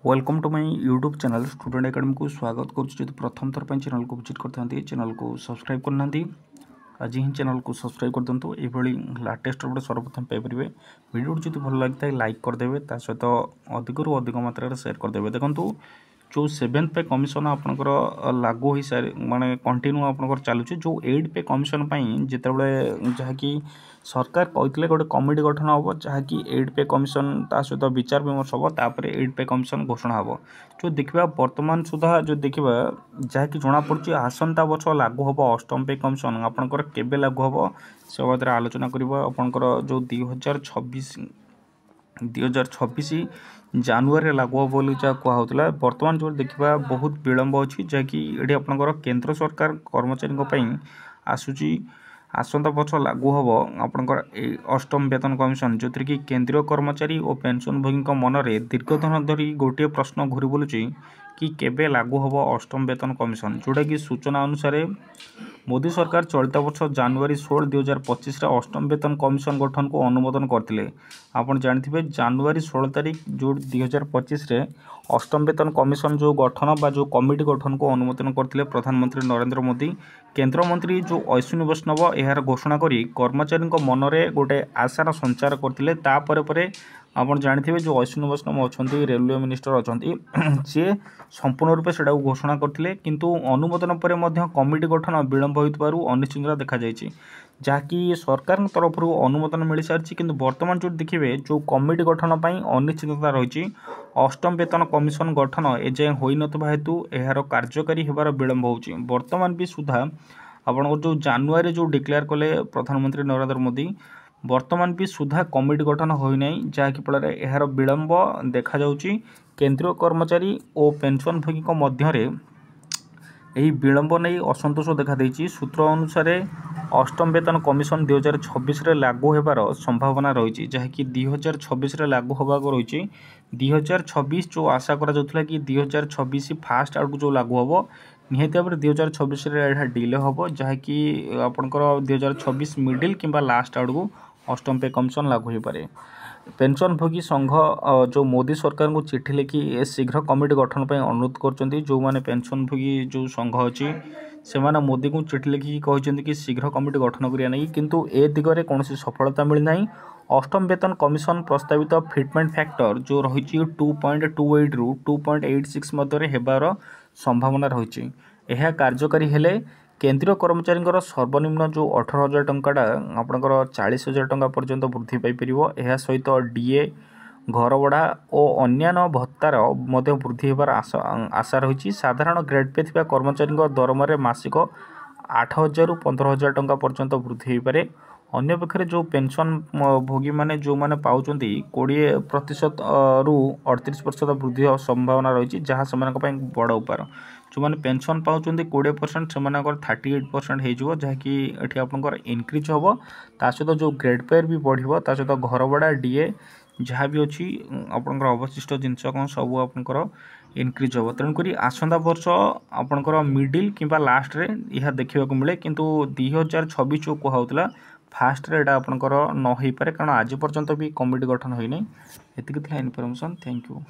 Welcome to my YouTube channel student academy को स्वागत करुँच। प्रथम थर पर चैनल को विजिट करते चैनल को सब्सक्राइब करना आज ही चैनल को सब्सक्राइब कर दिंतु। ये लाटेस्ट अपडेट सर्वप्रथम पाइपर। वीडियो जब भल लगी है लाइक करदे सहित अधिक अधिक मात्रा सेयार करदे। देखो जो 7th पे कमिशन आपंकर लागू हो सारे माने कंटिन्यू आपंकर चलुचे जो 8 पे कमिशन जिते बड़े जहाँकि सरकार कहते गोटे कमिटी गठन हम जहाँकि 8 पे कमिशन ता सहित विचार विमर्श हम तापर 8 पे कमिशन घोषणा हम जो देखा वर्तमान सुधा जो देखा जहाँकि जमापड़ी आसंता वर्ष लागू हम अष्टम पे कमिशन आपंकर केबे लागू हम से बारे आलोचना करवा आपंकर जो 2026 जानुआरी लागू हम बोली जहाँ कहला बर्तमान जो देखा बहुत विलम्ब अच्छी जहाँकि ये आपंकर केंद्र सरकार कर्मचारी आसूची आसंता वर्ष लागू हम आपंकर अष्टम वेतन कमिशन जो कि केंद्रीय कर्मचारी और पेंशनभोगी मनरे दीर्घदिन धरी गोटे प्रश्न घूरी बुलूची कि केबे लागू हम अष्टम वेतन कमिशन जोटा कि सूचना अनुसार मोदी सरकार चलित वर्ष जानुआरी 16 2025 अष्टम वेतन कमिशन गठन को अनुमोदन करते। आपड़ जानते जानुआरी 16 तारीख जो 2025 अष्टम वेतन कमिशन जो गठन बा जो कमिटी गठन को अनुमोदन करते प्रधानमंत्री नरेंद्र मोदी। केंद्र मंत्री जो अश्विनी वैष्णव यार घोषणा करी कर्मचारी मनरे गोटे आशार संचार करते। आप जानते जो अश्विनी वैष्णव अच्छा रेलवे मिनिस्टर अच्छा सी संपूर्ण रूपे से घोषणा करते किंतु अनुमोदन पर कमिटी गठन विलम्ब हो अनिश्चितता देखा जहाँकि सरकार तरफ अनुमोदन मिल सारी कि बर्तमान जो देखिए जो कमिटी गठन पर अनिश्चितता रही अष्टम वेतन कमिशन गठन एजाएं हो नथिबा हेतु यार कार्यकारी होबार विलम्ब हो बर्तमान भी सुधा आपण जो जानुआरी जो डिक्लेयर कले प्रधानमंत्री नरेंद्र मोदी बर्तमान भी सुधा कमिटी गठन होना जहाँकि फल यार विलम्ब देखा केंद्रीय कर्मचारी और पेंशनभोगी मध्य यही विलम्ब नहीं असंतोष देखा देछि। सूत्र अनुसार अष्टम वेतन कमिशन 2026 लागू होबार संभावना रही जहाँकि 2026 लागू होगा रही 2026 जो आशा करा कि 2026 फास्ट आड़ जो लागू हम निहती भाव 2026 डिले हम जहाँकि आपंकर 2026 मिडिल किंबा लास्ट आड़ को अष्टम पे कमिशन लागू हो पारे। पेंशनभोगी संघ जो मोदी सरकार को चिठी लिखि शीघ्र कमिटी गठन पर अनुरोध कर जो माने पेंशनभोगी जो संघ अच्छी से माने मोदी को चिठी लिखिकी कहते कि शीघ्र कमिटी गठन करिया नहीं किंतु ए दिगरे कौन सफलता मिलना। अष्टम वेतन कमिशन प्रस्तावित फिटमेंट फैक्टर जो रही 2.28 रु 2.86 मध्य हेबार संभावना रही यह कार्यकारी हेले केंद्रीय कर्मचारी सर्वनिम्न जो 18,000 टंकाटा आपंकर 40,000 टंका पर्यंत वृद्धि पाइपर। यह सहित डीए घर भड़ा और अन्यान्य भत्तार मध्य वृद्धि होबार आशा रही। साधारण ग्रेड पे थिबा कर्मचारी दरमार मासिक 8,000 रु 15,000 टंका पर्यंत वृद्धि हो पारे। अन्य पक्षे जो पेंशन भोगी माने जो माने पाउचंती 20% रु 38% वृद्धि संभावना रही जहाँ से बड़ उपहार जो मैंने पेंशन पाउचंती 20% से 38% हो जहाँकि ये आपंकर इनक्रिज हम ता सहित जो ग्रेड पेयर भी बढ़ो ता सहित घर भड़ा डीए जहाँ भी अच्छी आपंकर अवशिष्ट जिनस कौन सब आपंकर इनक्रिज हम तेणुक आसंता वर्ष आपंकर मिडिल किंबा लास्ट रे यह देखा मिले किंतु 2026 जो कहला फास्ट रे आपंकर न हो पारे कारण आज पर्यंत भी कमिटी गठन होना। ये इनफॉरमेशन। Thank you.